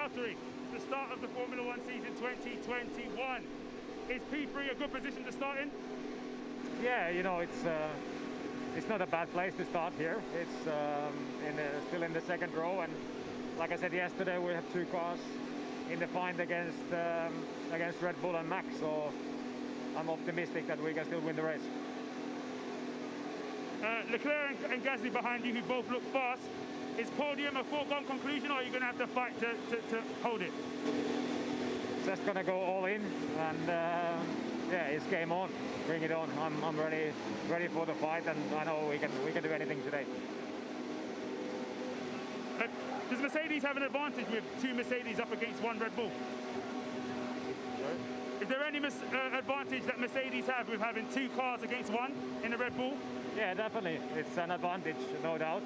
Valtteri, the start of the Formula One season 2021. Is P3 a good position to start in? Yeah, you know, it's not a bad place to start here. It's still in the second row, and like I said yesterday, we have two cars in the fight against Red Bull and Max, so I'm optimistic that we can still win the race. Leclerc and Gasly behind you, who both look fast. Is podium a foregone conclusion, or are you going to have to fight to hold it? Just gonna go all in, and yeah, it's game on. Bring it on. I'm ready for the fight, and I know we can do anything today. Does Mercedes have an advantage with two Mercedes up against one Red Bull? Sorry? Is there any advantage that Mercedes have with having two cars against one in a Red Bull? Yeah, definitely. It's an advantage, no doubt.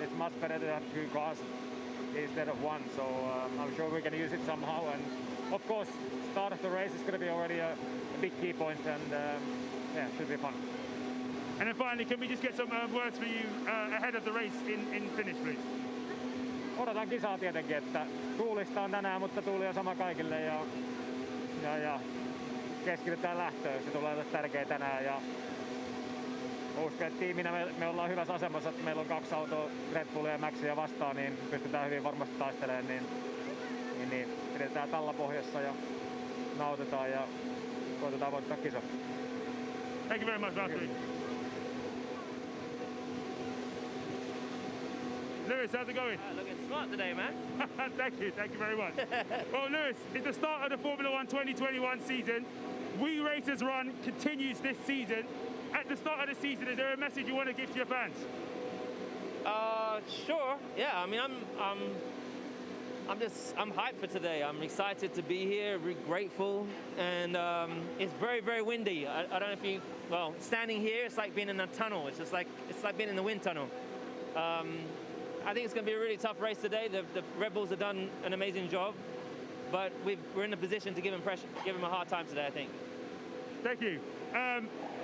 It's much better to have two cars instead of one, so I'm sure we can use it somehow. And of course, start of the race is going to be already a big key point, and yeah, it should be fun. And then finally, can we just get some words for you ahead of the race in finish, please? Odotan kisaa tietenkin, että tuulista on tänään, mutta tuuli on sama kaikille, ja keskitytään lähtöön. Se tulee olla tärkeä tänään, ja uskon, että tiiminä me ollaan hyvässä asemassa, että meillä on kaksi autoa, Red Bullia ja Maxia vastaan, niin pystytään hyvin varmasti taistelemaan, niin pidetään talla pohjassa ja nautetaan ja koitetaan voittaa kisa. Thank you very much, Valtteri. Lewis, how's it going? Looking smart today, man. Thank you very much. Well, Lewis, it's the start of the Formula One 2021 season. We Racers Run continues this season. At the start of the season, is there a message you want to give to your fans? Sure. Yeah, I mean, I'm hyped for today. I'm excited to be here, grateful, and it's very, very windy. I don't know if you, well, standing here, it's like being in a tunnel. It's like being in the wind tunnel. I think it's going to be a really tough race today. The Red Bulls have done an amazing job, but we're in a position to give them a hard time today, I think. Thank you.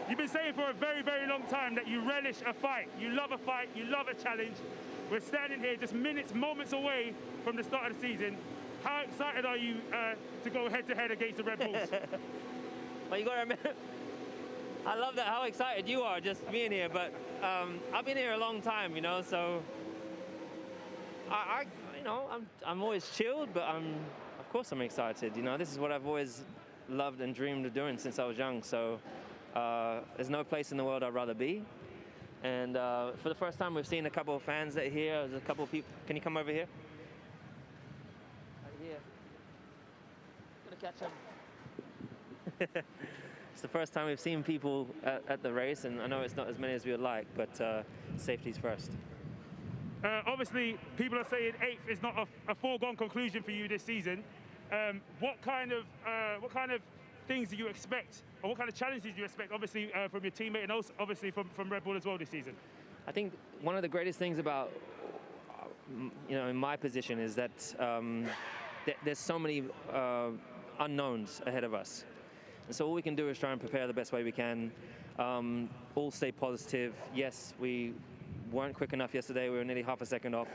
You've been saying for a very, very long time that you relish a fight. You love a fight, you love a challenge. We're standing here just moments away from the start of the season. How excited are you to go head-to-head against the Red Bulls? Well, you got to remember, I love that how excited you are just being here, but I've been here a long time, you know, so I'm always chilled, but of course I'm excited. You know, this is what I've always loved and dreamed of doing since I was young, so there's no place in the world I'd rather be. And for the first time, we've seen a couple of fans that are here. There's a couple of people. Can you come over here? Right here. Gonna catch them. It's the first time we've seen people at the race, and I know it's not as many as we would like, but safety's first. Obviously, people are saying 8th is not a foregone conclusion for you this season. What kind of things do you expect, or what kind of challenges do you expect, obviously from your teammate and also obviously from Red Bull as well this season? I think one of the greatest things about, in my position is that there's so many unknowns ahead of us. And so all we can do is try and prepare the best way we can, all stay positive. Yes, we weren't quick enough yesterday, we were nearly half a second off.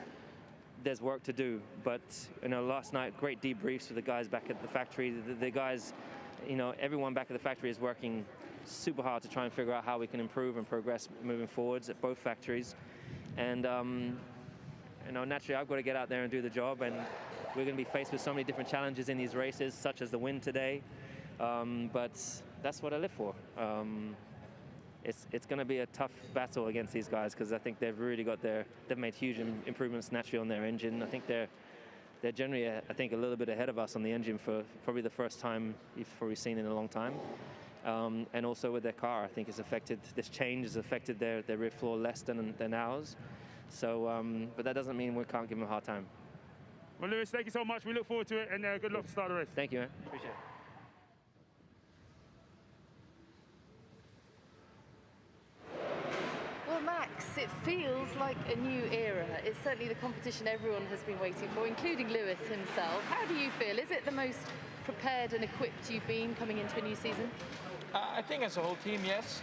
There's work to do, but last night, great debriefs with the guys back at the factory. The guys, everyone back at the factory is working super hard to try and figure out how we can improve and progress moving forwards at both factories. And naturally, I've got to get out there and do the job, and we're going to be faced with so many different challenges in these races, such as the wind today. But that's what I live for. It's going to be a tough battle against these guys, because I think they've really they've made huge improvements naturally on their engine. I think they're generally, I think, a little bit ahead of us on the engine for probably the first time we've probably seen in a long time. And also with their car, I think this change has affected their rear floor less than ours. So, but that doesn't mean we can't give them a hard time. Well, Lewis, thank you so much. We look forward to it, and good luck to start the race. Thank you, man. Appreciate it. Well, Max, it feels like a new era. It's certainly the competition everyone has been waiting for, including Lewis himself. How do you feel? Is it the most prepared and equipped you've been coming into a new season? I think as a whole team, yes.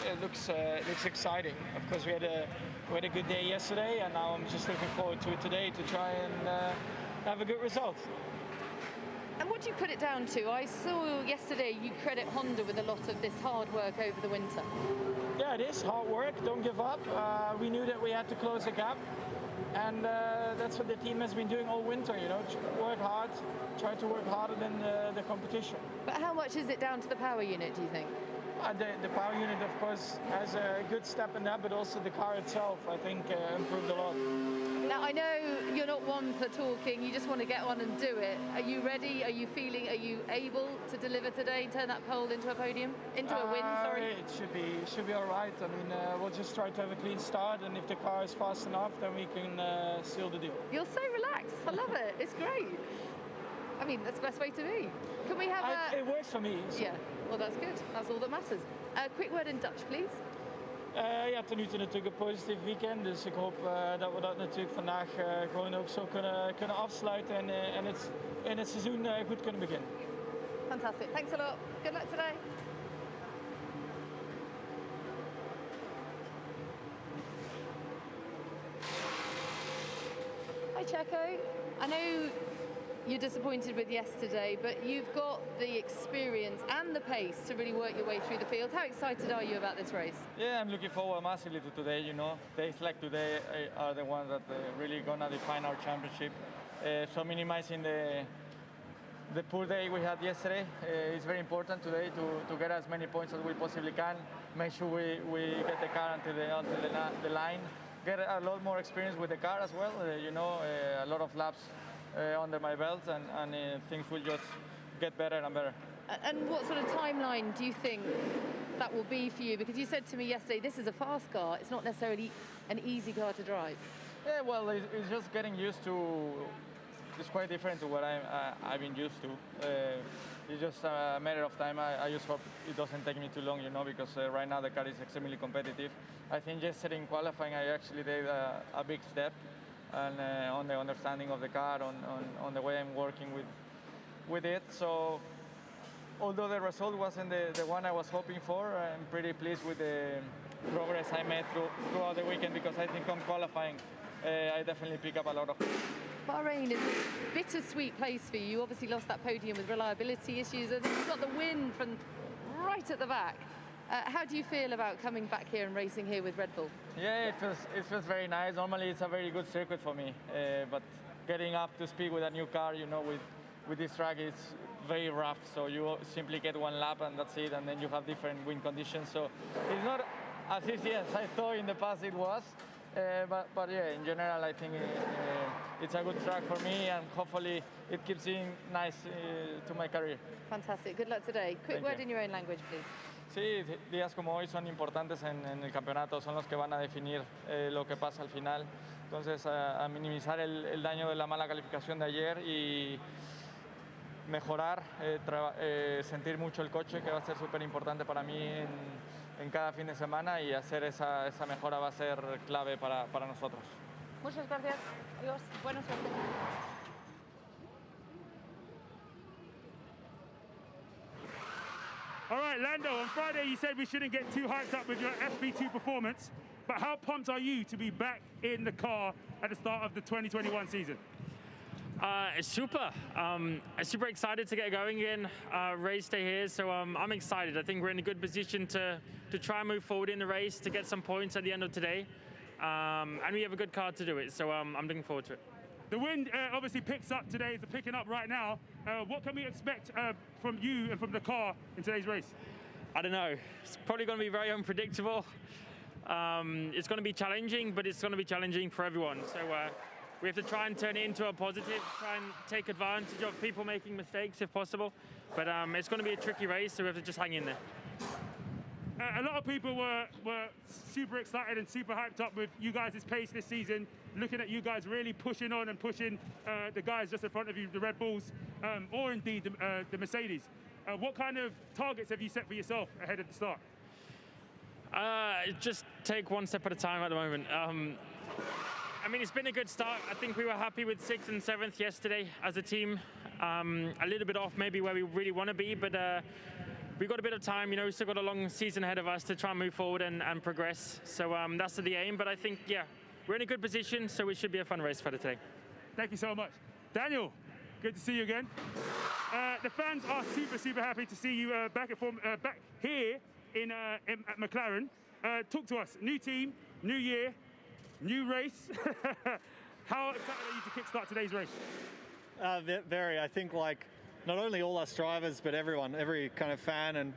It looks exciting. Of course, we had a we had a good day yesterday, and now I'm just looking forward to it today to try and have a good result. And what do you put it down to? I saw yesterday you credit Honda with a lot of this hard work over the winter. Yeah, it is hard work. Don't give up. We knew that we had to close the gap, and that's what the team has been doing all winter. You know, work hard, try to work harder than the competition. But how much is it down to the power unit, do you think? The power unit, of course, has a good step in that, but also the car itself, I think, improved a lot. Now, I know you're not one for talking, you just want to get on and do it. Are you ready? Are you able to deliver today, turn that pole into a podium? Into a win, sorry? It should be all right. I mean, we'll just try to have a clean start, and if the car is fast enough, then we can seal the deal. You're so relaxed. I love it. It's great. I mean, that's the best way to be. Can we have It works for me. So. Yeah, well, that's good. That's all that matters. A quick word in Dutch, please. Ja, tot nu toe natuurlijk een positief weekend. Dus ik hoop dat we dat natuurlijk vandaag gewoon ook zo kunnen afsluiten en het seizoen goed kunnen beginnen. Fantastic. Thanks a lot. Good luck today. Hi, Checo. I know you're disappointed with yesterday, but you've got the experience and the pace to really work your way through the field. How excited are you about this race? Yeah, I'm looking forward massively to today. You know, days like today are the ones that really gonna define our championship. So minimizing the poor day we had yesterday is very important today to get as many points as we possibly can. Make sure we get the car until the line. Get a lot more experience with the car as well. You know, a lot of laps under my belt, and things will just get better and better. And what sort of timeline do you think that will be for you? Because you said to me yesterday, this is a fast car. It's not necessarily an easy car to drive. Yeah, well, it's just getting used to. It's quite different to what I've been used to. It's just a matter of time. I just hope it doesn't take me too long, you know, because right now the car is extremely competitive. I think yesterday in qualifying, I actually did a big step, and on the understanding of the car, on the way I'm working with it. So although the result wasn't the one I was hoping for, I'm pretty pleased with the progress I made throughout the weekend, because I think on qualifying I definitely pick up a lot of. Bahrain is a bittersweet place for you. You obviously lost that podium with reliability issues, and then you got the win from right at the back. How do you feel about coming back here and racing here with Red Bull? Yeah, it feels very nice. Normally it's a very good circuit for me, but getting up to speed with a new car, you know, with this track, it's very rough. So you simply get one lap and that's it, and then you have different wind conditions. So it's not as easy as I thought in the past it was. But yeah, in general, I think it's a good track for me, and hopefully it keeps being nice to my career. Fantastic. Good luck today. Quick word in your own language, please. Sí, días como hoy son importantes en el campeonato, son los que van a definir lo que pasa al final. Entonces, a minimizar el daño de la mala calificación de ayer y mejorar, sentir mucho el coche, que va a ser súper importante para mí en cada fin de semana, y hacer esa mejora va a ser clave para nosotros. Muchas gracias. Adiós. Buena suerte. All right, Lando, on Friday you said we shouldn't get too hyped up with your FP2 performance, but how pumped are you to be back in the car at the start of the 2021 season? Super. Super excited to get going again. Race day here, so I'm excited. I think we're in a good position to try and move forward in the race, to get some points at the end of today, and we have a good car to do it. So I'm looking forward to it. The wind obviously picks up today. It's picking up right now. What can we expect from you and from the car in today's race? I don't know. It's probably going to be very unpredictable. It's going to be challenging, but it's going to be challenging for everyone. So we have to try and turn it into a positive, try and take advantage of people making mistakes if possible. But it's going to be a tricky race, so we have to just hang in there. A lot of people were super excited and super hyped up with you guys' pace this season, looking at you guys really pushing on and pushing the guys just in front of you, the Red Bulls, or indeed the Mercedes. What kind of targets have you set for yourself ahead of the start? Just take one step at a time at the moment. I mean, it's been a good start. I think we were happy with 6th and 7th yesterday as a team. A little bit off maybe where we really want to be, but we've got a bit of time. You know, we've still got a long season ahead of us to try and move forward and progress. So that's the aim. But I think, yeah, we're in a good position, so it should be a fun race for today. Thank you so much. Daniel, good to see you again. The fans are super happy to see you back here at McLaren. Talk to us. New team, new year, new race. How excited are you to kickstart today's race? Very. I think like not only all us drivers, but everyone, every kind of fan and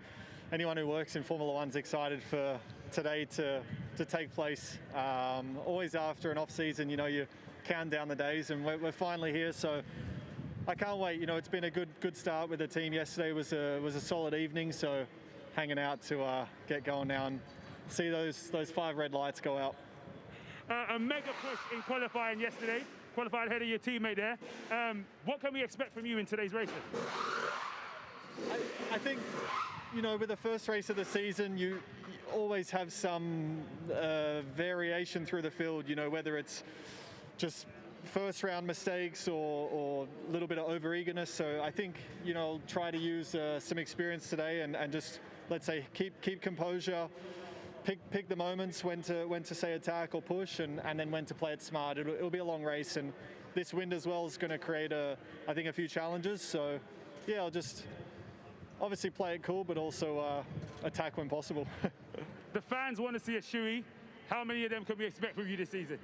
anyone who works in Formula One's excited for today to take place. Always after an off season, you know, you count down the days, and we're finally here. So I can't wait. You know, it's been a good start with the team. Yesterday was a solid evening. So hanging out to get going now and see those 5 red lights go out. A mega push in qualifying yesterday. Qualified ahead of your teammate there. What can we expect from you in today's race? I think, you know, with the first race of the season, you always have some variation through the field, you know, whether it's just first round mistakes or a little bit of over eagerness. So I think, you know, I'll try to use some experience today and just, let's say, keep composure. Pick the moments when to say attack or push, and then when to play it smart. It'll be a long race, and this wind as well is going to create I think a few challenges. So yeah, I'll just obviously play it cool, but also attack when possible. The fans want to see a shoey. How many of them can we expect from you this season?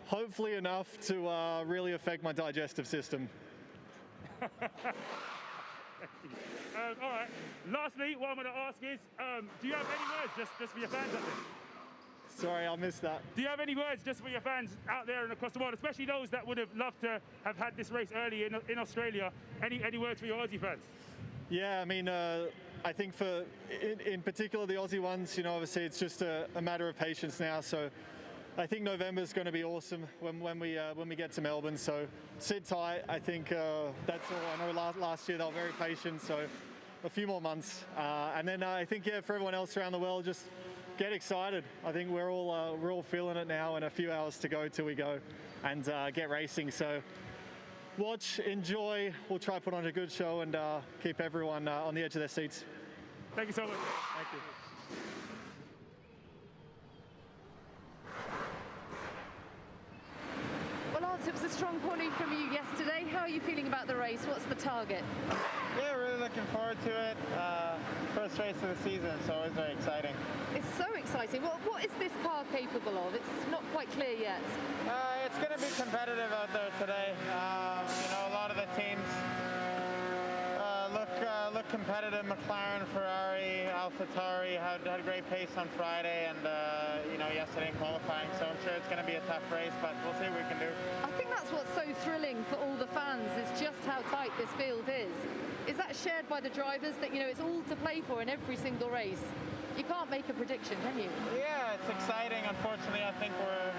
Hopefully enough to really affect my digestive system. All right. Lastly, what I'm going to ask is, do you have any words just for your fans out there? Sorry, I missed that. Do you have any words just for your fans out there and across the world, especially those that would have loved to have had this race early in Australia? Any words for your Aussie fans? Yeah, I mean, I think in particular the Aussie ones, you know, obviously it's just a matter of patience now. So I think November is going to be awesome when we get to Melbourne. So sit tight. I think that's all. I know last year they were very patient, so a few more months. And then I think, yeah, for everyone else around the world, just get excited. I think we're all feeling it now, and a few hours to go till we go and get racing. So watch, enjoy. We'll try to put on a good show and keep everyone on the edge of their seats. Thank you so much. Thank you. It was a strong quality from you yesterday. How are you feeling about the race? What's the target? Yeah, really looking forward to it. First race of the season, so always very exciting. It's so exciting. What is this car capable of? It's not quite clear yet. It's going to be competitive out there today. You know, a lot of the teams look competitive. McLaren, Ferrari, AlphaTauri had great pace on Friday and you know, yesterday in qualifying. So I'm sure it's going to be a tough race, but we'll see what we can do. I think that's what's so thrilling for all the fans, is just how tight this field is. Is that shared by the drivers, that, you know, it's all to play for in every single race? You can't make a prediction, can you? Yeah, it's exciting. Unfortunately, I think we're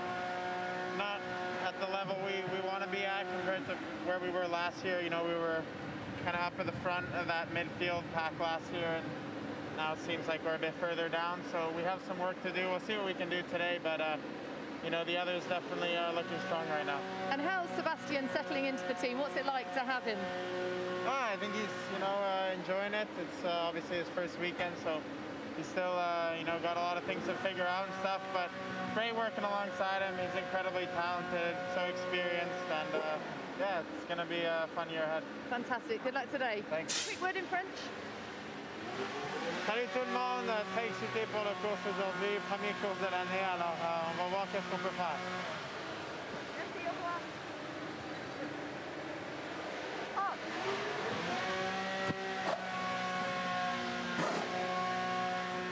not at the level we want to be at compared to where we were last year. You know, we were kind of up at the front of that midfield pack last year, and now it seems like we're a bit further down. So we have some work to do. We'll see what we can do today, but you know, the others definitely are looking strong right now. And how's Sebastian settling into the team? What's it like to have him? I think he's, you know, enjoying it. It's obviously his first weekend, so he's still, you know, got a lot of things to figure out and stuff, but great working alongside him. He's incredibly talented, so experienced, and yeah, it's going to be a fun year ahead. Fantastic. Good luck today. Thanks. Quick word in French. Salut tout le monde, très excité pour la course aujourd'hui, première course de l'année, alors on va voir qu'est-ce qu'on peut faire. Merci, au revoir. Up.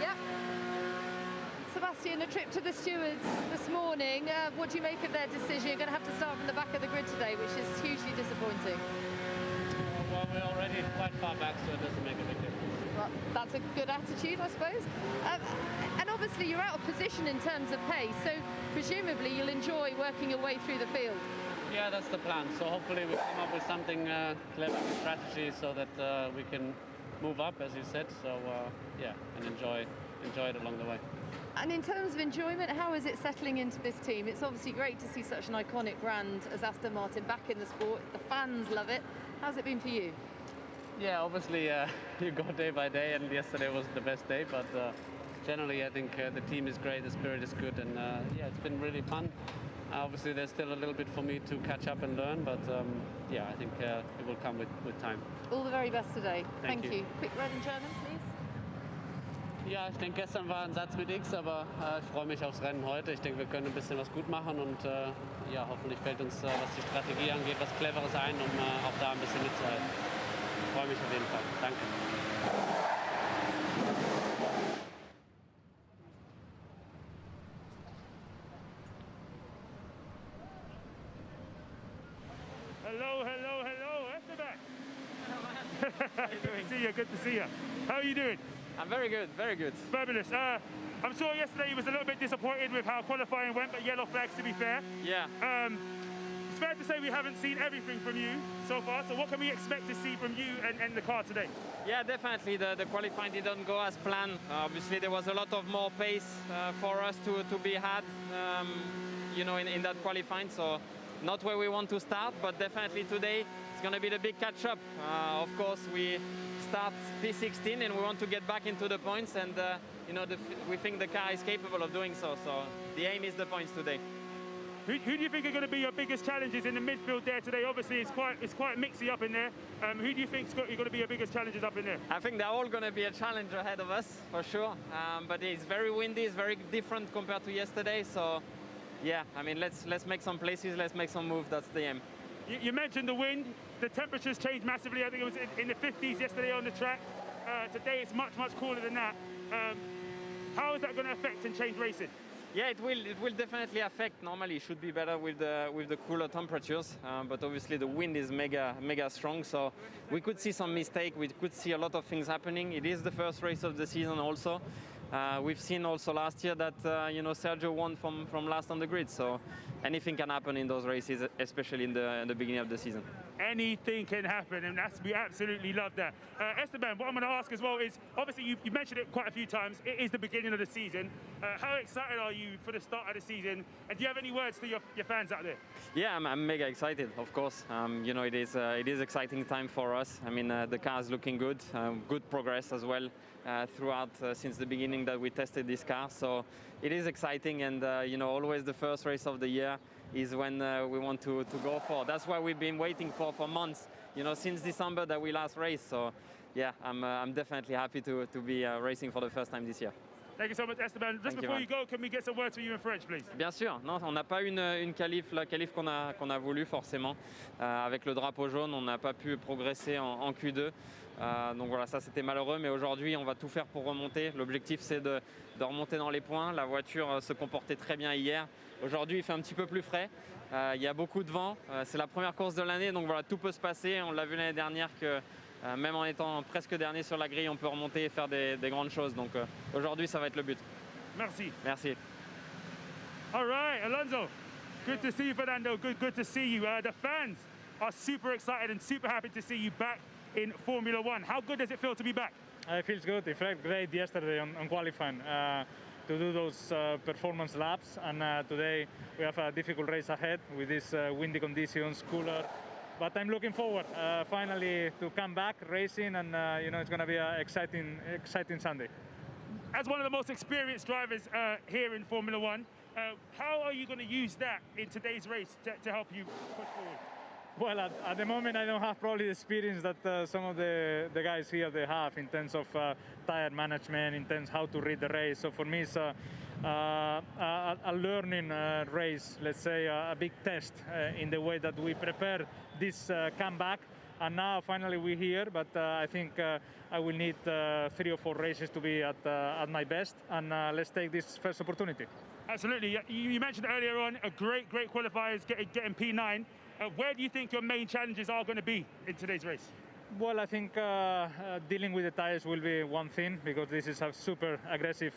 Yep. Sebastian, a trip to the stewards this morning. What do you make of their decision? You're going to have to start from the back of the grid today, which is hugely disappointing. Well, we're already quite far back, so it doesn't make a big difference. Well, that's a good attitude, I suppose. And obviously you're out of position in terms of pace, so presumably you'll enjoy working your way through the field. Yeah, that's the plan. So hopefully we come up with something clever strategy so that we can move up, as you said. So yeah, and enjoy it along the way. And in terms of enjoyment, how is it settling into this team? It's obviously great to see such an iconic brand as Aston Martin back in the sport. The fans love it. How's it been for you? Yeah, obviously you go day by day, and yesterday was the best day. But generally, I think the team is great, the spirit is good, and yeah, it's been really fun. Obviously, there's still a little bit for me to catch up and learn, but yeah, I think it will come with time. All the very best today. Thank you. Quick word in German, please. Ja, ich denke, gestern war ein Satz mit X, aber ich freue mich aufs Rennen heute. Ich denke, wir können ein bisschen was gut machen und ja, hoffentlich fällt uns, was die Strategie angeht, was Cleveres ein, um auch da ein bisschen mitzuhalten. Ich freue mich auf jeden Fall. Danke. Hello, Esteban. Good to see you, good to see you. How are you doing? I'm very good, very good. Fabulous. I'm sure yesterday you was a little bit disappointed with how qualifying went, but yellow flags to be fair. Yeah. It's fair to say we haven't seen everything from you so far, so what can we expect to see from you and the car today? Yeah, definitely the qualifying didn't go as planned. Obviously there was a lot of more pace for us to be had, you know, in that qualifying, so not where we want to start, but definitely today it's going to be the big catch-up. Of course, we start P16 and we want to get back into the points, and you know, we think the car is capable of doing so. So the aim is the points today. Who do you think are going to be your biggest challenges in the midfield there today? Obviously, it's quite mixy up in there. Who do you think are going to be your biggest challenges up in there? I think they're all going to be a challenge ahead of us for sure. But it's very windy, it's very different compared to yesterday. So yeah, I mean, let's make some places, let's make some moves. That's the aim. You mentioned the wind. The temperatures changed massively. I think it was in the 50s yesterday on the track. Today it's much cooler than that. How is that going to affect and change racing? Yeah, it will definitely affect. Normally it should be better with the cooler temperatures, but obviously the wind is mega strong, so we could see some mistake. We could see a lot of things happening. It is the first race of the season also. We've seen also last year that you know, Sergio won from last on the grid, so anything can happen in those races, especially in the beginning of the season. Anything can happen, and we absolutely love that. Esteban, what I'm going to ask as well is, obviously you mentioned it quite a few times, it is the beginning of the season. How excited are you for the start of the season, and do you have any words to your fans out there? Yeah, I'm mega excited, of course. You know, it is exciting time for us. I mean, the car is looking good, good progress as well throughout since the beginning that we tested this car. So it is exciting, and you know, always the first race of the year is when we want to go for. That's why we've been waiting for months, you know, since December that we last raced. So yeah, I'm definitely happy to be racing for the first time this year. Thank you so much, Esteban. Just before you go, can we get some words from you in French, please? Bien sûr. Non, on n'a pas une qualif, la qualif qu'on a voulu forcément. Avec le drapeau jaune, on n'a pas pu progresser en Q2. Donc voilà, ça c'était malheureux, mais aujourd'hui on va tout faire pour remonter. L'objectif c'est de remonter dans les points. La voiture se comportait très bien hier. Aujourd'hui il fait un petit peu plus frais. Il y a beaucoup de vent. C'est la première course de l'année, donc voilà, tout peut se passer. On l'a vu l'année dernière que même en étant presque dernier sur la grille, on peut remonter et faire des grandes choses. Donc aujourd'hui ça va être le but. Merci. Merci. All right, Alonso. Good to see you, Fernando. Good to see you. The fans are super excited and super happy to see you back in Formula One. How good does it feel to be back? It feels good. It felt great yesterday on qualifying to do those performance laps, and today we have a difficult race ahead with these windy conditions, cooler. But I'm looking forward finally to come back racing, and you know, it's going to be an exciting Sunday. As one of the most experienced drivers here in Formula One, how are you going to use that in today's race to help you push forward? Well, at the moment I don't have probably the experience that some of the guys here they have in terms of tire management, in terms of how to read the race. So for me it's a learning race, let's say a big test in the way that we prepare this comeback. And now finally we're here, but I think I will need 3 or 4 races to be at my best, and let's take this first opportunity. Absolutely. You mentioned earlier on a great qualifiers getting P9. Where do you think your main challenges are going to be in today's race? Well, I think dealing with the tires will be one thing, because this is a super aggressive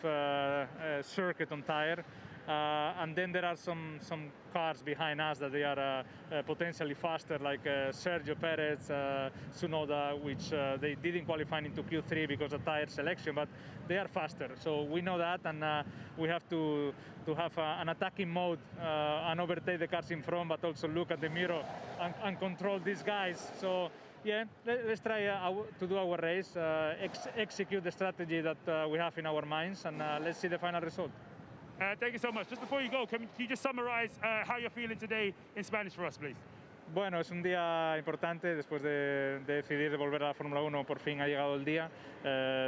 circuit on tire. And then there are some cars behind us that they are potentially faster, like Sergio Perez, Tsunoda, which they didn't qualify into Q3 because of tire selection, but they are faster. So we know that, and we have to have an attacking mode and overtake the cars in front, but also look at the mirror and control these guys. So yeah, let's try to do our race, execute the strategy that we have in our minds, and let's see the final result. Thank you so much. Just before you go, can you just summarize how you're feeling today in Spanish for us, please? Bueno, es un día importante después de decidir de volver a la Fórmula 1, por fin ha llegado el día.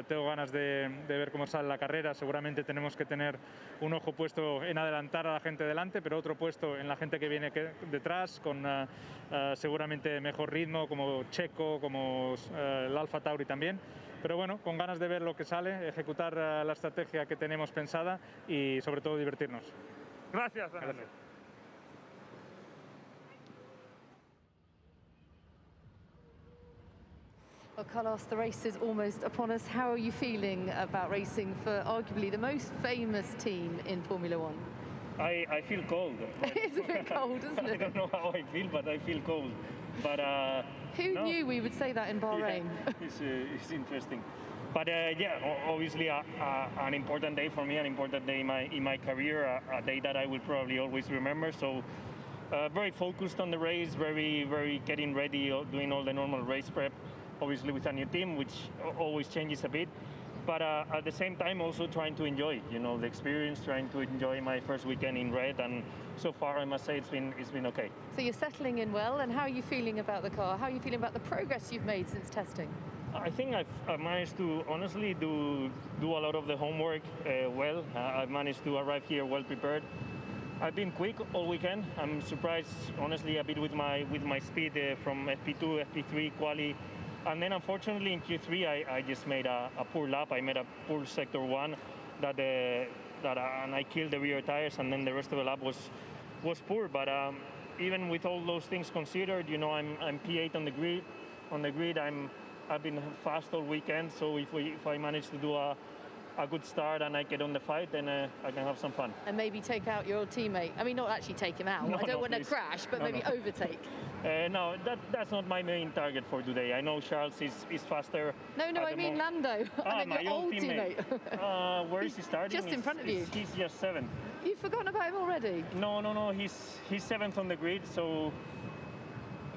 Tengo ganas de ver cómo sale la carrera. Seguramente tenemos que tener un ojo puesto en adelantar a la gente delante, pero otro puesto en la gente que viene detrás, con seguramente mejor ritmo, como Checo, como el AlphaTauri también. Pero bueno, con ganas de ver lo que sale, ejecutar la estrategia que tenemos pensada y sobre todo divertirnos. Gracias, Fernando. Gracias. Well, Carlos, the race is almost upon us. How are you feeling about racing for arguably the most famous team in Formula One? I feel cold. It's a bit cold, isn't it? I don't know how I feel, but I feel cold. But who knew we would say that in Bahrain? Yeah, it's interesting. But yeah, obviously an important day for me, an important day in my career, a day that I will probably always remember. So very focused on the race, very getting ready, doing all the normal race prep. Obviously with a new team, which always changes a bit. But at the same time, also trying to enjoy, the experience, trying to enjoy my first weekend in red, and so far I must say it's been okay. So you're settling in well, and how are you feeling about the car? How are you feeling about the progress you've made since testing? I think I've managed to honestly do a lot of the homework well. I've managed to arrive here well prepared. I've been quick all weekend. I'm surprised, honestly, a bit with my speed from FP2, FP3 quali. And then unfortunately in Q3 I just made a poor lap. I made a poor sector 1 and I killed the rear tires, and then the rest of the lap was poor. But even with all those things considered, I'm P8 on the grid. I've been fast all weekend, so if I manage to do a good start and I get on the fight, then I can have some fun. And maybe take out your old teammate. I mean, not actually take him out. I don't want to crash, but maybe overtake. No, that's not my main target for today. I know Charles is faster. No, I mean Lando. My your old old teammate. Where is he starting? Just in front of you. He's just 7th. You've forgotten about him already? No. He's 7th on the grid, so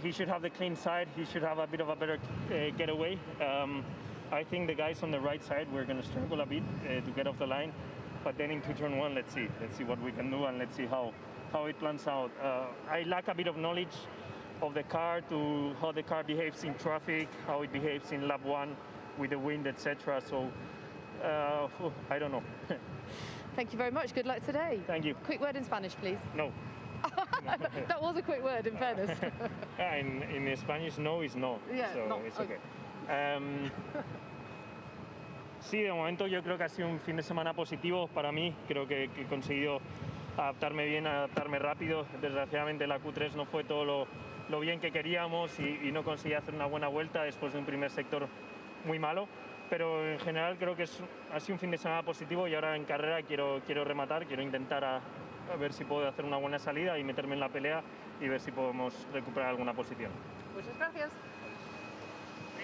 he should have the clean side. He should have a bit of a better getaway. I think the guys on the right side, we're going to struggle a bit to get off the line. But then into turn 1, let's see what we can do, and let's see how it plans out. I lack a bit of knowledge of the car, to how the car behaves in traffic, how it behaves in lap 1 with the wind, etc. So I don't know. Thank you very much. Good luck today. Thank you. Quick word in Spanish, please. No. That was a quick word, in fairness. In Spanish, no is no. Yeah, so no. it's okay. Sí, de momento yo creo que ha sido un fin de semana positivo para mí. Creo que he conseguido adaptarme bien, adaptarme rápido. Desgraciadamente la Q3 no fue todo lo bien que queríamos y no conseguí hacer una buena vuelta después de un primer sector muy malo. Pero en general creo que ha sido un fin de semana positivo, y ahora en carrera quiero rematar, quiero intentar a ver si puedo hacer una buena salida y meterme en la pelea y ver si podemos recuperar alguna posición. Muchas gracias.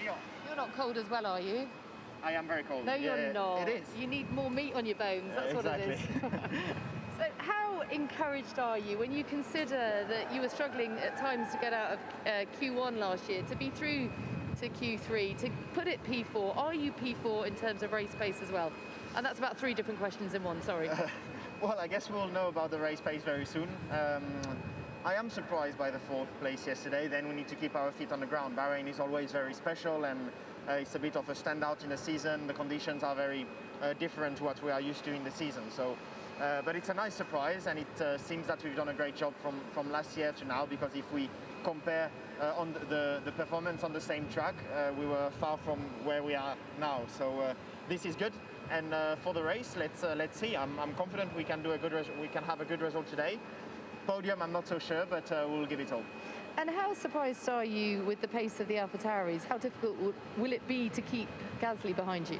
You're not cold as well, are you? I am very cold. No, you're not. It is. You need more meat on your bones. That's exactly. what it is. So how encouraged are you when you consider that you were struggling at times to get out of Q1 last year, to be through to Q3, to put it P4? Are you P4 in terms of race pace as well? And that's about 3 different questions in one, sorry. Well, I guess we'll know about the race pace very soon. I am surprised by the 4th place yesterday. Then we need to keep our feet on the ground. Bahrain is always very special, and it's a bit of a standout in the season. The conditions are very different to what we are used to in the season. So, but it's a nice surprise, and it seems that we've done a great job from last year to now, because if we compare on the performance on the same track, we were far from where we are now. So this is good. And for the race, let's see. I'm confident we can have a good result today. Podium, I'm not so sure, but we'll give it all. And how surprised are you with the pace of the AlphaTauris? How difficult will it be to keep Gasly behind you?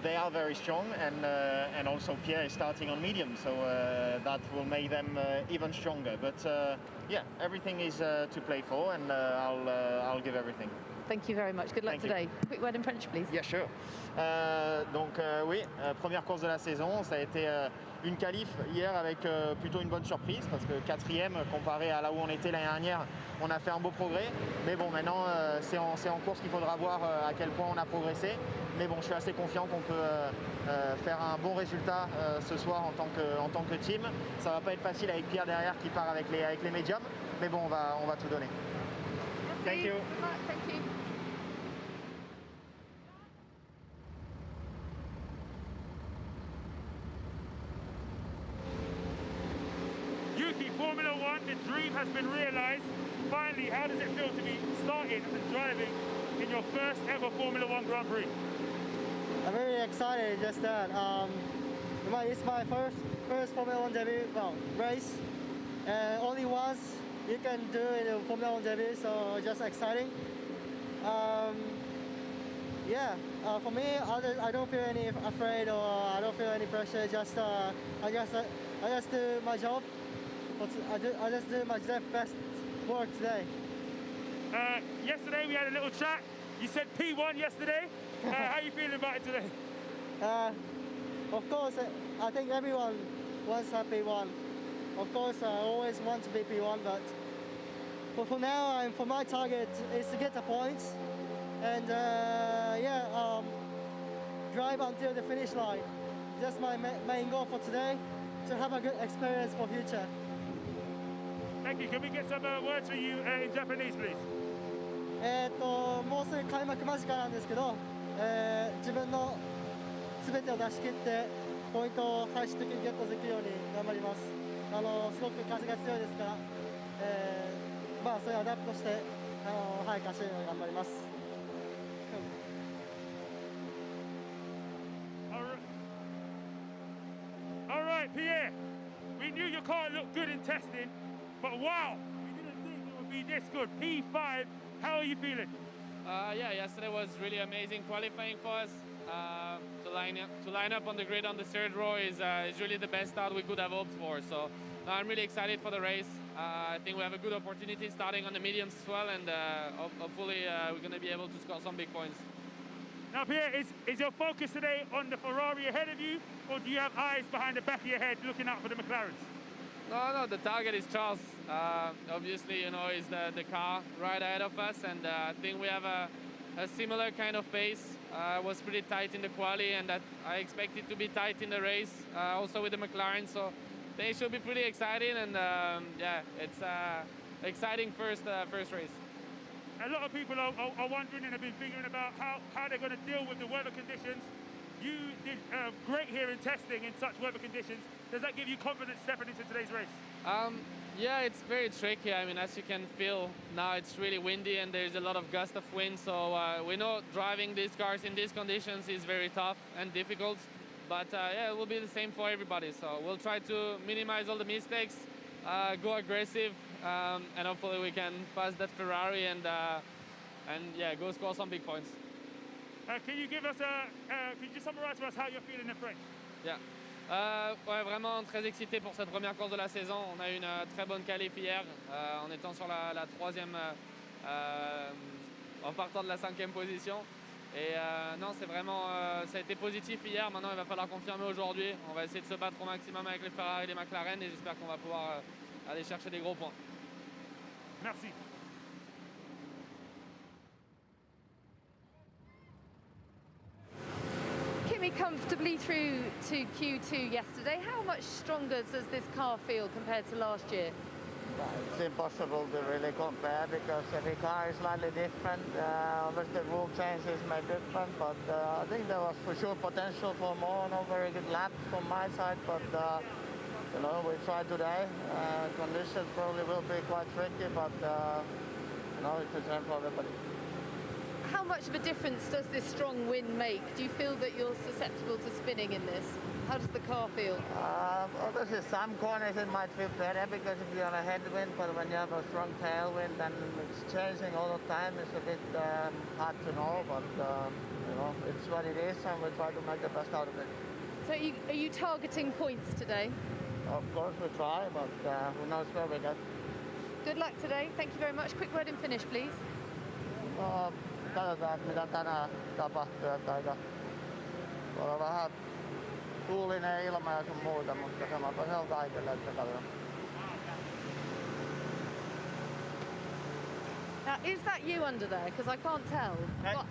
They are very strong, and also Pierre is starting on medium, so that will make them even stronger. But yeah, everything is to play for, and I'll give everything. Thank you very much. Good luck today. Quick word in French, please. Yeah, sure. Donc oui, première course de la saison, ça a été une qualif hier avec plutôt une bonne surprise parce que 4e comparé à là où on était l'année dernière, on a fait un beau progrès. Mais bon, maintenant c'est en course qu'il faudra voir à quel point on a progressé. Mais bon, je suis assez confiant qu'on peut faire un bon résultat ce soir en tant que team. Ça va pas être facile avec Pierre derrière qui part avec les médiums, mais bon, on va tout donner. Thank you. Thank you. Yuki, Formula One, the dream has been realised. Finally, how does it feel to be starting and driving in your first ever Formula One Grand Prix? I'm very excited just that. It's my first Formula One debut, race. Only once you can do it in Formula One debut, so just exciting. For me, I don't feel any afraid or I don't feel any pressure. I just do my job. I just do my best work today. Yesterday we had a little chat. You said P1 yesterday. How are you feeling about it today? Of course, I think everyone wants to have P1. Of course, I always want to be P1, but for now, for my target is to get the points and drive until the finish line. That's my main goal for today, to have a good experience for future. Thank you. Can we get some words from you in Japanese, please? もうすぐ開幕間近なんですけど、自分の全てを出し切ってポイントを最終的にゲットできるように頑張ります。すごく風が強いですから、そういうアダプトして走るのに頑張ります。All right, Pierre. We knew your car looked good in testing, but wow, we didn't think it would be this good. P5. How are you feeling? Yesterday was really amazing qualifying for us. To line up on the grid on the third row is really the best start we could have hoped for. So I'm really excited for the race. I think we have a good opportunity starting on the mediums as well, and hopefully we're going to be able to score some big points. Now, Pierre, is your focus today on the Ferrari ahead of you, or do you have eyes behind the back of your head looking out for the McLarens? No, the target is Charles. Obviously, is the car right ahead of us, and I think we have a similar kind of pace. Was pretty tight in the quali, and that I expect it to be tight in the race, also with the McLaren. So they should be pretty exciting, and it's exciting first race. A lot of people are wondering and have been thinking about how they're going to deal with the weather conditions. You did great here in testing in such weather conditions. Does that give you confidence stepping into today's race? Yeah, it's very tricky. I mean, as you can feel now, it's really windy and there's a lot of gust of wind. So we know driving these cars in these conditions is very tough and difficult. But it will be the same for everybody. So we'll try to minimize all the mistakes, go aggressive, and hopefully we can pass that Ferrari and go score some big points. Can you give us can you just summarize for us how you're feeling in French? Yeah. Vraiment très excité pour cette première course de la saison. On a eu une très bonne qualif hier en étant sur la troisième, en partant de la 5e position. Et non, c'est vraiment, ça a été positif hier. Maintenant, il va falloir confirmer aujourd'hui. On va essayer de se battre au maximum avec les Ferrari et les McLaren et j'espère qu'on va pouvoir aller chercher des gros points. Merci. Comfortably through to Q2 yesterday. How much stronger does this car feel compared to last year? It's impossible to really compare because every car is slightly different. Obviously, rule changes may different, but I think there was for sure potential for more. Not very good lap from my side, but we tried today. Conditions probably will be quite tricky, but it's the same for everybody. How much of a difference does this strong wind make? Do you feel that you're susceptible to spinning in this? How does the car feel? Obviously, some corners it might feel better because if you're on a headwind, but when you have a strong tailwind and it's changing all the time, it's a bit hard to know, but it's what it is and we try to make the best out of it. So are you targeting points today? Of course we try, but who knows where we get. Good luck today. Thank you very much. Quick word in finish, please. Katsotaan, mitä tänään tapahtuu, että voi olla vähän tuulinen ilma ja sun muuta, mutta samapa se on kaikille, että katsotaan. Now, is that you under there? Because I can't tell.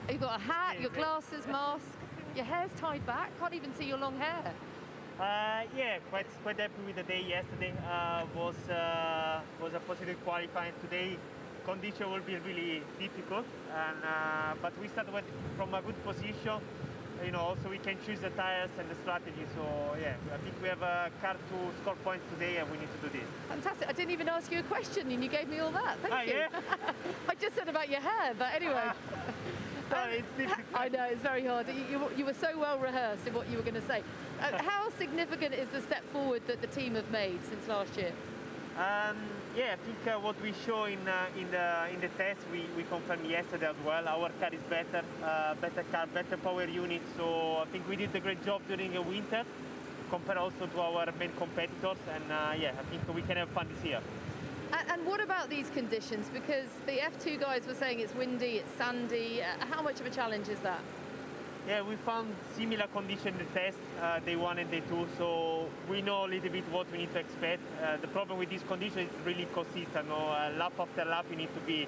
You've got a hat, your glasses, mask, your hair's tied back. Can't even see your long hair. Yeah, quite happy with the day yesterday. Was a positive qualifying today. Condition will be really difficult, and but we started from a good position. You know, also we can choose the tires and the strategy. So yeah, I think we have a car to score points today, and we need to do this. Fantastic. I didn't even ask you a question and you gave me all that. Thank you. Yeah? I just said about your hair, but anyway. Sorry, it's difficult. I know, it's very hard. You were so well rehearsed in what you were going to say. How significant is the step forward that the team have made since last year? Yeah, I think what we show in the test, we confirmed yesterday as well. Our car is better, better car, better power unit. So I think we did a great job during the winter, compared also to our main competitors. And yeah, I think we can have fun this year. And what about these conditions? Because the F2 guys were saying it's windy, it's sandy. How much of a challenge is that? Yeah, we found similar conditions in the test, day 1 and day 2, so we know a little bit what we need to expect. The problem with these conditions is really consistent. No? Lap after lap, you need to be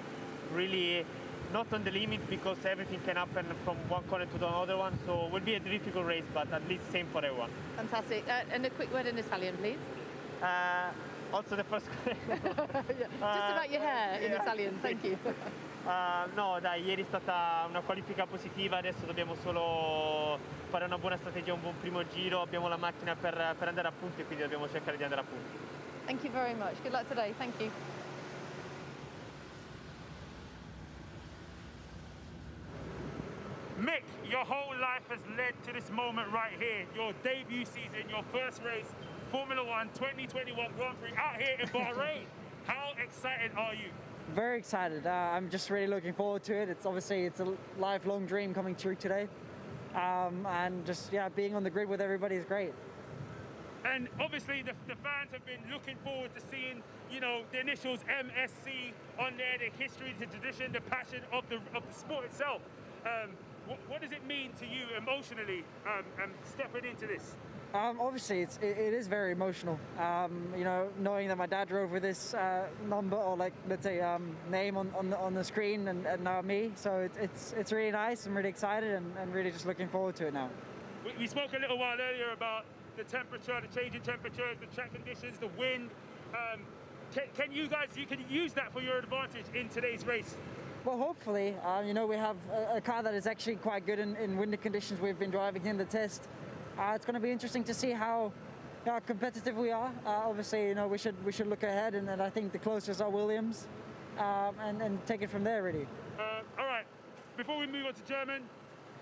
really not on the limit because everything can happen from one corner to the other one. So it will be a difficult race, but at least same for everyone. Fantastic. And a quick word in Italian, please. Also the first Just about your hair in Italian, thank you. No, dai, ieri è stata una qualifica positiva, adesso dobbiamo solo fare una buona strategia, un buon primo giro, abbiamo la macchina per andare a punti, quindi dobbiamo cercare di andare a punti. Thank you very much. Good luck today. Thank you. Mick, your whole life has led to this moment right here, your debut season, your first race, Formula One 2021 Grand Prix out here in Bahrain. How excited are you? Very excited. I'm just really looking forward to it. It's a lifelong dream coming true today. And just, yeah, being on the grid with everybody is great. And obviously the fans have been looking forward to seeing, you know, the initials MSC on there, the history, the tradition, the passion of the sport itself. What does it mean to you emotionally stepping into this? Obviously, it is very emotional. You know, knowing that my dad drove with this number, or like, let's say, name on the screen, and now me. So it's really nice. I'm really excited and really just looking forward to it now. We spoke a little while earlier about the temperature, the changing temperatures, the track conditions, the wind. Can you can use that for your advantage in today's race? Well, hopefully. You know, we have a car that is actually quite good in windy conditions. We've been driving in the test. It's going to be interesting to see how competitive we are. Obviously, you know, we should look ahead, and I think the closest are Williams, and take it from there, really. All right. Before we move on to German,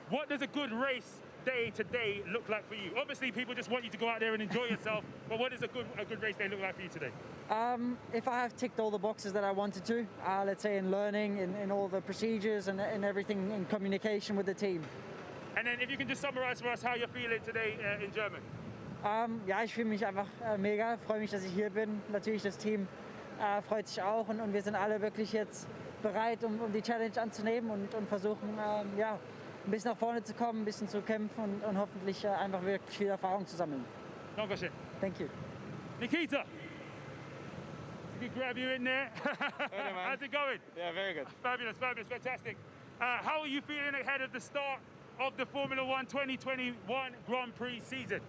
what does a good race day today look like for you? Obviously, people just want you to go out there and enjoy yourself. But what does a good race day look like for you today? If I have ticked all the boxes that I wanted to, let's say in learning, in all the procedures, and everything, in communication with the team. And then if you can just summarize for us how you're feeling today in German. Ja, ich fühle mich einfach mega, freue mich, dass ich hier bin. Natürlich das Team freut sich auch, und wir sind alle wirklich jetzt bereit, um die Challenge anzunehmen und versuchen, ja, ein bisschen nach vorne zu kommen, ein bisschen zu kämpfen und hoffentlich einfach wirklich viel Erfahrung zu sammeln. Dankeschön. Thank you. Nikita, we grab you in there. How's it going? Yeah, very good. Fabulous, fantastic. How are you feeling ahead of the start of the Formula One 2021 Grand Prix season?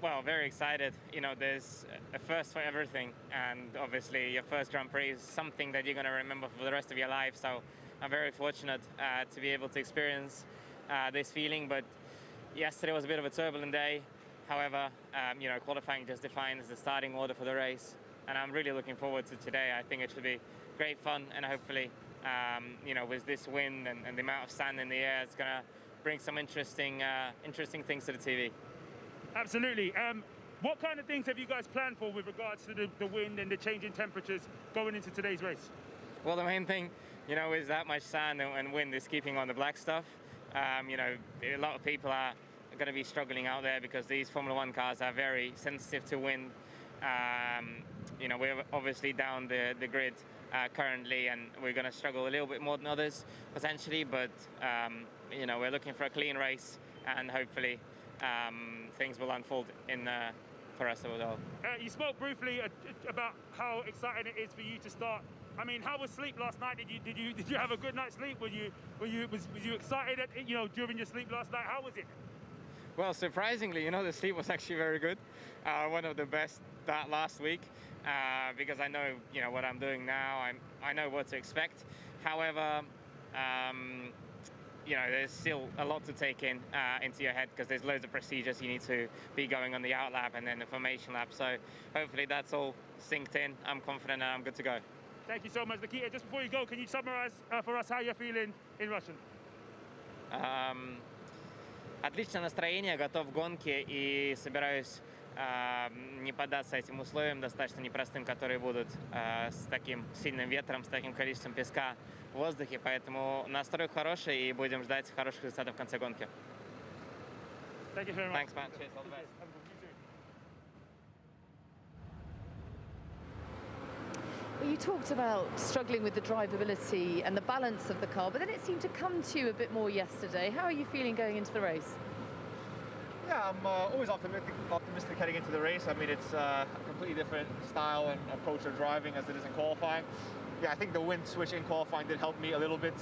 Well, very excited. You know, there's a first for everything, and obviously your first Grand Prix is something that you're going to remember for the rest of your life. So I'm very fortunate to be able to experience this feeling. But yesterday was a bit of a turbulent day. However, you know, qualifying just defines the starting order for the race, and I'm really looking forward to today. I think it should be great fun, and hopefully, you know, with this wind and the amount of sand in the air, it's going to bring some interesting things to the TV. Absolutely. What kind of things have you guys planned for with regards to the wind and the changing temperatures going into today's race? Well, the main thing, you know, is that much sand and wind is keeping on the black stuff. You know, a lot of people are going to be struggling out there because these Formula One cars are very sensitive to wind. You know, we're obviously down the grid currently, and we're going to struggle a little bit more than others potentially, but you know, we're looking for a clean race, and hopefully things will unfold for us as well. You spoke briefly about how exciting it is for you to start. I mean, how was sleep last night? Did you have a good night's sleep? Was you excited during your sleep last night? How was it? Well, surprisingly, the sleep was actually very good. One of the best that last week, because I know, what I'm doing now. I know what to expect. However, there's still a lot to take into your head, because there's loads of procedures you need to be going on the out lap and then the formation lap. So hopefully that's all synced in. I'm confident and I'm good to go. Thank you so much, Nikita. Just before you go, can you summarize for us how you're feeling in Russian? Отличное настроение, готов к гонке и собираюсь не поддаться этим условиям достаточно непростым, которые будут с таким сильным ветром, с таким количеством песка в воздухе, поэтому настрой хороший и будем ждать хороших результатов в конце гонки. Thank you very much. Thanks, man. Cheers. All the best. You talked about struggling with the drivability and the balance of the car, but then it seemed to come to you a bit more yesterday. How are you feeling going into the race? Yeah, I'm always optimistic heading into the race. I mean, it's a completely different style and approach of driving as it is in qualifying. Yeah, I think the wind switch in qualifying did help me a little bit.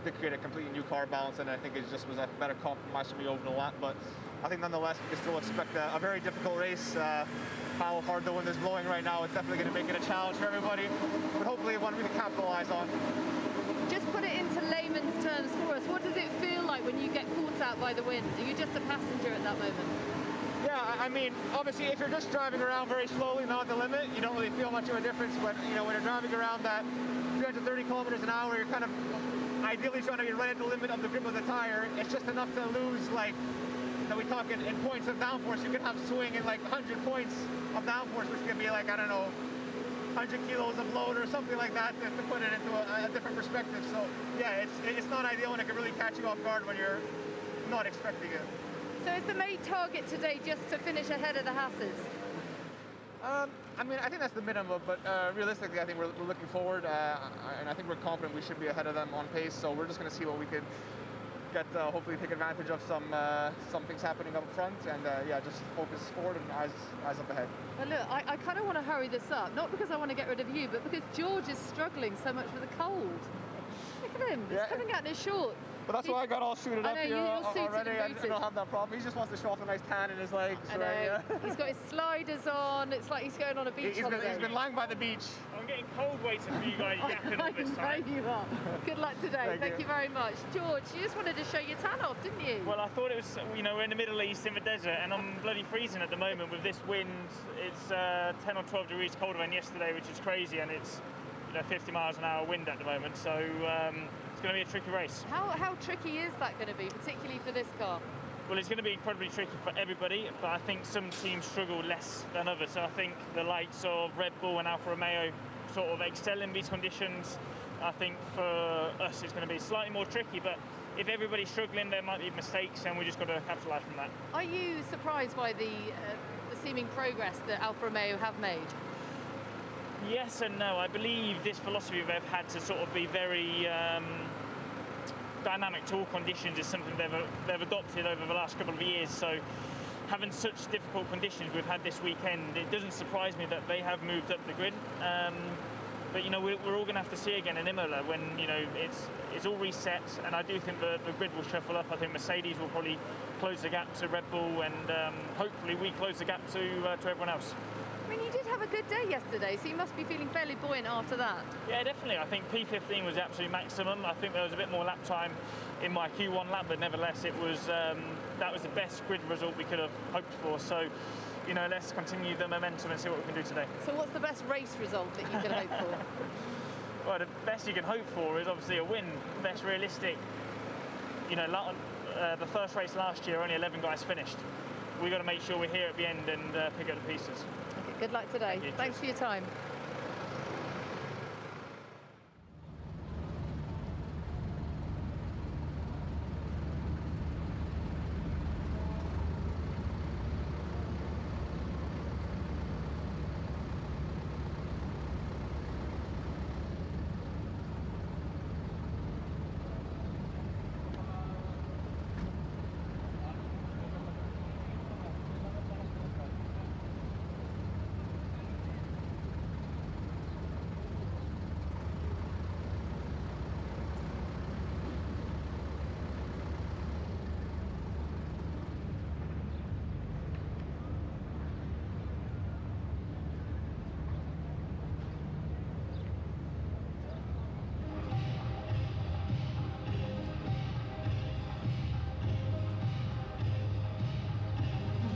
Did create a completely new car balance, and I think it just was a better compromise for me over the lap. But I think nonetheless, we can still expect a very difficult race. How hard the wind is blowing right now, it's definitely going to make it a challenge for everybody, but hopefully one we can capitalize on. Just put it into layman's terms for us. What does it feel like when you get caught out by the wind? Are you just a passenger at that moment? Yeah, I mean, obviously, if you're just driving around very slowly, not at the limit, you don't really feel much of a difference. But when you're driving around that 330 kilometers an hour, you're kind of ideally trying to get right at the limit of the grip of the tire. It's just enough to lose, like, we talk in points of downforce. You could have swing in like 100 points of downforce, which could be like, I don't know, 100 kilos of load or something like that, to put it into a different perspective. So yeah, it's not ideal, and it can really catch you off guard when you're not expecting it. So is the main target today just to finish ahead of the Haas's? I mean, I think that's the minimum, but realistically, I think we're looking forward, and I think we're confident we should be ahead of them on pace. So we're just going to see what we can get, hopefully take advantage of some things happening up front, and yeah, just focus forward and eyes up ahead. Well, look, I kind of want to hurry this up, not because I want to get rid of you, but because George is struggling so much with the cold. Look at him, he's coming out in his shorts. But that's why I got all suited up here already. I don't have that problem. He just wants to show off a nice tan in his legs. I know. Right? Yeah. He's got his sliders on. It's like he's going on a beach holiday. He's been lying by the beach. I'm getting cold waiting for you guys yapping all this time. I know you are. Good luck today. Thank you very much. George, you just wanted to show your tan off, didn't you? Well, I thought it was, we're in the Middle East in the desert, and I'm bloody freezing at the moment with this wind. It's 10 or 12 degrees colder than yesterday, which is crazy, and it's 50 miles an hour wind at the moment. So it's going to be a tricky race. How tricky is that going to be, particularly for this car? Well, it's going to be incredibly tricky for everybody, but I think some teams struggle less than others. So I think the likes of Red Bull and Alfa Romeo sort of excel in these conditions. I think for us it's going to be slightly more tricky, but if everybody's struggling, there might be mistakes, and we just got to capitalise from that. Are you surprised by the seeming progress that Alfa Romeo have made? Yes and no. I believe this philosophy they've had to sort of be very dynamic to all conditions is something they've adopted over the last couple of years. So having such difficult conditions we've had this weekend, it doesn't surprise me that they have moved up the grid. But we're all going to have to see again in Imola when it's all reset, and I do think the grid will shuffle up. I think Mercedes will probably close the gap to Red Bull, and hopefully we close the gap to everyone else. I mean, you did have a good day yesterday, so you must be feeling fairly buoyant after that. Yeah, definitely. I think P15 was the absolute maximum. I think there was a bit more lap time in my Q1 lap, but nevertheless, it was that was the best grid result we could have hoped for. So, let's continue the momentum and see what we can do today. So what's the best race result that you can hope for? Well, the best you can hope for is obviously a win. Best realistic. The first race last year, only 11 guys finished. We've got to make sure we're here at the end and pick up the pieces. Okay, good luck today. Thanks for your time.